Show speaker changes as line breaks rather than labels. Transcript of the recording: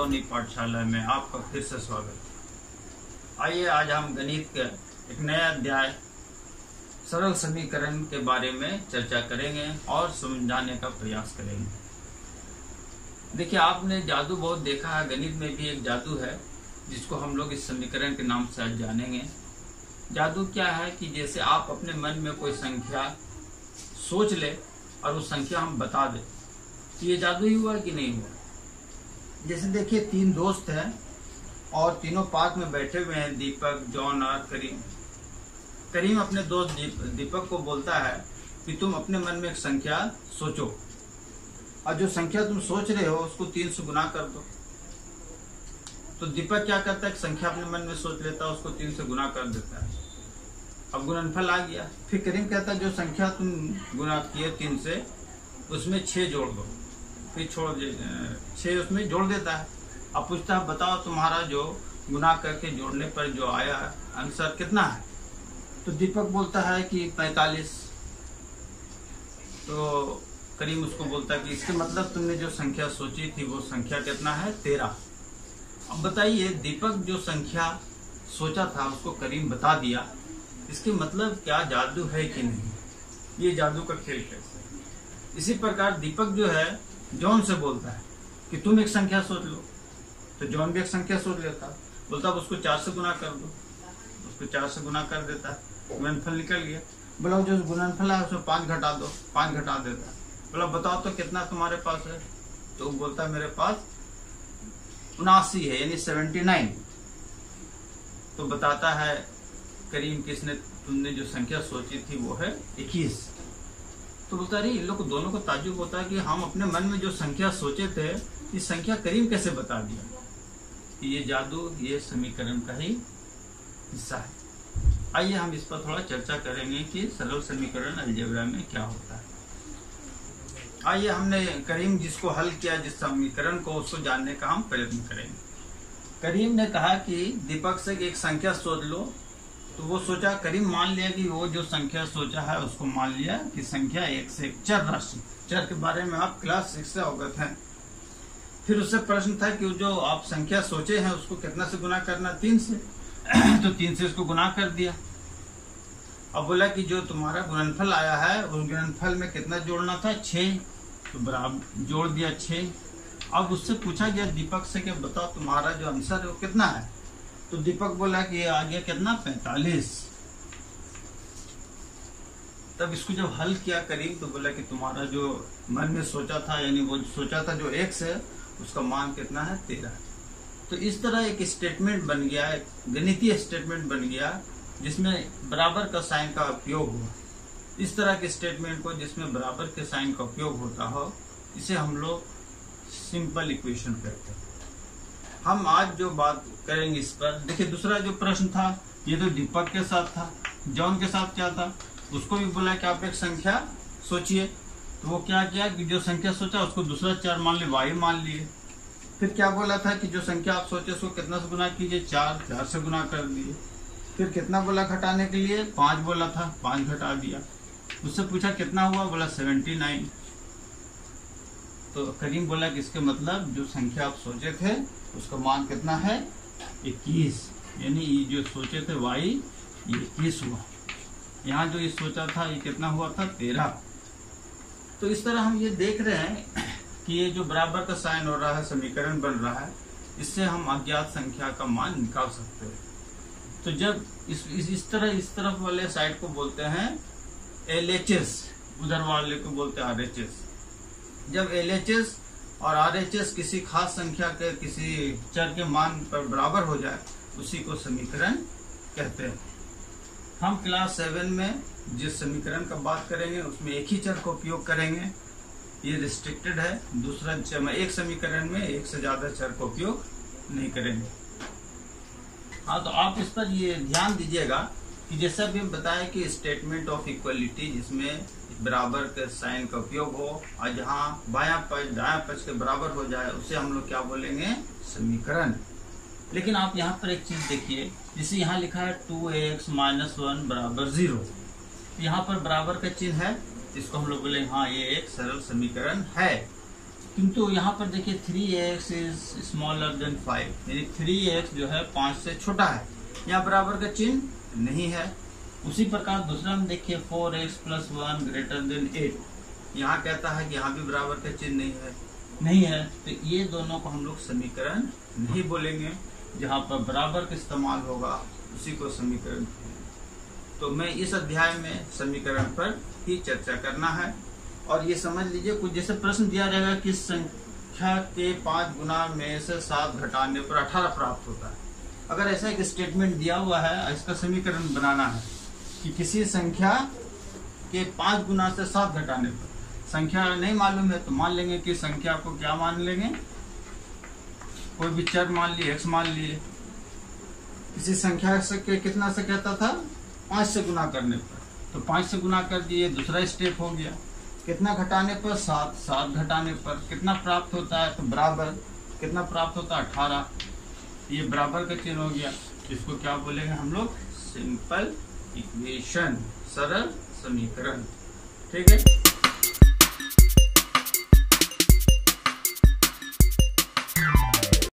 अवनी पाठशाला में आपका फिर से स्वागत। आइए आज हम गणित के एक नया अध्याय सरल समीकरण के बारे में चर्चा करेंगे और समझाने का प्रयास करेंगे। देखिए, आपने जादू बहुत देखा है, गणित में भी एक जादू है जिसको हम लोग इस समीकरण के नाम से आज जानेंगे। जादू क्या है कि जैसे आप अपने मन में कोई संख्या सोच ले और वो संख्या हम बता दें, तो ये जादू ही हुआ कि नहीं हुआ। जैसे देखिए, तीन दोस्त हैं और तीनों पार्क में बैठे हुए हैं, दीपक, जॉन और करीम। करीम अपने दोस्त दीपक को बोलता है कि तुम अपने मन में एक संख्या सोचो और जो संख्या तुम सोच रहे हो उसको 3 से गुना कर दो। तो दीपक क्या करता है, संख्या अपने मन में सोच लेता है, उसको 3 से गुना कर देता है। अब गुणनफल आ गया। फिर करीम कहता है जो संख्या तुम गुना किए 3 से, उसमें 6 जोड़ दो। फिर 6 उसमें जोड़ देता है। अब पूछता है बताओ तुम्हारा जो गुना करके जोड़ने पर जो आया आंसर कितना है। तो दीपक बोलता है कि 45। तो करीम उसको बोलता है कि इसके मतलब तुमने जो संख्या सोची थी वो संख्या कितना है, 13। अब बताइए, दीपक जो संख्या सोचा था उसको करीम बता दिया, इसके मतलब क्या जादू है कि नहीं, ये जादू का खेल कैसे है। इसी प्रकार दीपक जो है जॉन से बोलता है कि तुम एक संख्या सोच लो। तो जॉन भी एक संख्या सोच लेता, बोलता है उसको 4 से गुना कर दो। उसको 4 से गुना कर देता है, गुणनफल निकल गया। बोला जो गुणनफल है उसमें 5 घटा दो, 5 घटा देता है। बोला बताओ तो कितना तुम्हारे पास है। तो बोलता है मेरे पास 79 है, यानी 79। तो बताता है करीम किसने तुमने जो संख्या सोची थी वो है 21। तो बोलता है इन लोग दोनों को ताज्जुब होता है कि हम अपने मन में जो संख्या सोचे थे, ये संख्या करीम कैसे बता दिया। ये जादू, ये समीकरण का ही हिस्सा है। आइए हम इस पर थोड़ा चर्चा करेंगे कि सरल समीकरण अलजेब्रा में क्या होता है। आइए, हमने करीम जिसको हल किया, जिस समीकरण को, उसको जानने का हम प्रयत्न करेंगे। करीम ने कहा कि दीपक से एक संख्या सोच लो। तो वो सोचा, करीम मान लिया कि वो जो संख्या सोचा है उसको मान लिया कि संख्या 1 से एक चर राशि। चर के बारे में आप क्लास 6 से अवगत हैं। फिर उससे प्रश्न था कि जो आप संख्या सोचे हैं उसको कितना से गुना करना, 3 से। तो 3 से उसको गुना कर दिया। अब बोला कि जो तुम्हारा गुणनफल आया है उस गुणनफल में कितना जोड़ना था, 6। तो बराबर जोड़ दिया 6। अब उससे पूछा गया दीपक से कि बताओ तुम्हारा जो आंसर है वो कितना है। तो दीपक बोला कि आ गया कितना, 45। तब इसको जब हल किया करीम, तो बोला कि तुम्हारा जो मन में सोचा था, यानी वो सोचा था जो x है, उसका मान कितना है, 13। तो इस तरह एक स्टेटमेंट बन गया, एक गणितीय स्टेटमेंट बन गया जिसमें बराबर का साइन का उपयोग हुआ। इस तरह के स्टेटमेंट को जिसमें बराबर के साइन का उपयोग होता हो, इसे हम लोग सिंपल इक्वेशन कहते हैं। हम आज जो बात करेंगे इस पर, देखिए दूसरा जो प्रश्न था ये तो दीपक के साथ था। जॉन के साथ क्या था, उसको भी बोला कि आप एक संख्या सोचिए। तो वो क्या किया कि जो संख्या सोचा उसको दूसरा चर मान लिए, y मान लिए। फिर क्या बोला था कि जो संख्या आप सोचे उसको कितना से गुना कीजिए, 4 से गुना कर दिए। फिर कितना बोला घटाने के लिए, 5 बोला था, 5 घटा दिया। उससे पूछा कितना हुआ, बोला 79। तो करीम बोला कि इसके मतलब जो संख्या आप सोचे थे उसका मान कितना है, 21। यानी जो सोचे थे y, ये 21 हुआ। यहाँ जो ये सोचा था ये कितना हुआ था, 13। तो इस तरह हम ये देख रहे हैं कि ये जो बराबर का साइन हो रहा है, समीकरण बन रहा है, इससे हम अज्ञात संख्या का मान निकाल सकते हैं। तो जब इस तरफ वाले साइड को बोलते हैं LHS, उधर वाले को बोलते हैं RHS। जब LHS और RHS किसी खास संख्या के किसी चर के मान पर बराबर हो जाए, उसी को समीकरण कहते हैं। हम क्लास 7 में जिस समीकरण का बात करेंगे उसमें एक ही चर का उपयोग करेंगे, ये रिस्ट्रिक्टेड है। दूसरा चर, एक समीकरण में एक से ज्यादा चर का उपयोग नहीं करेंगे। हाँ, तो आप इस पर ये ध्यान दीजिएगा कि जैसा भी हम बताया कि स्टेटमेंट ऑफ इक्वलिटी, जिसमें बराबर के साइन का उपयोग हो और जहाँ बायां पक्ष दायां पक्ष के बराबर हो जाए, उसे हम लोग क्या बोलेंगे, समीकरण। लेकिन आप यहाँ पर एक चीज देखिए, जैसे यहाँ लिखा है 2x - 1 = 0। यहाँ पर बराबर का चिन्ह है, इसको हम लोग बोले हाँ ये एक सरल समीकरण है। किंतु यहाँ पर देखिए 3x इज स्मॉलर देन 5, यानी 3x जो है 5 से छोटा है, यहाँ बराबर का चिन्ह नहीं है। उसी प्रकार दूसरा में देखिए 4x + 1 ग्रेटर देन 8, यहाँ कहता है कि यहाँ भी बराबर का चिन्ह नहीं है। तो ये दोनों को हम लोग समीकरण नहीं बोलेंगे, जहाँ पर बराबर का इस्तेमाल होगा उसी को समीकरण। तो मैं इस अध्याय में समीकरण पर ही चर्चा करना है। और ये समझ लीजिए, कुछ जैसे प्रश्न दिया जाएगा कि संख्या के 5 गुना में से 7 घटाने पर 18 प्राप्त होता है। अगर ऐसा एक स्टेटमेंट दिया हुआ है, इसका समीकरण बनाना है कि किसी संख्या के 5 गुना से 7 घटाने पर, संख्या नहीं मालूम है तो मान लेंगे कि संख्या को क्या मान लेंगे, कोई भी चर मान लिए, x मान लिए। किसी संख्या से के कितना से कहता था, 5 से गुना करने पर, तो 5 से गुना कर दिए, दूसरा स्टेप हो गया। कितना घटाने पर, 7, 7 घटाने पर कितना प्राप्त होता है, तो बराबर कितना प्राप्त होता है, 18। ये बराबर का चिन्ह हो गया। इसको क्या बोलेंगे हम लोग, सिंपल इक्वेशन, सरल समीकरण। ठीक है।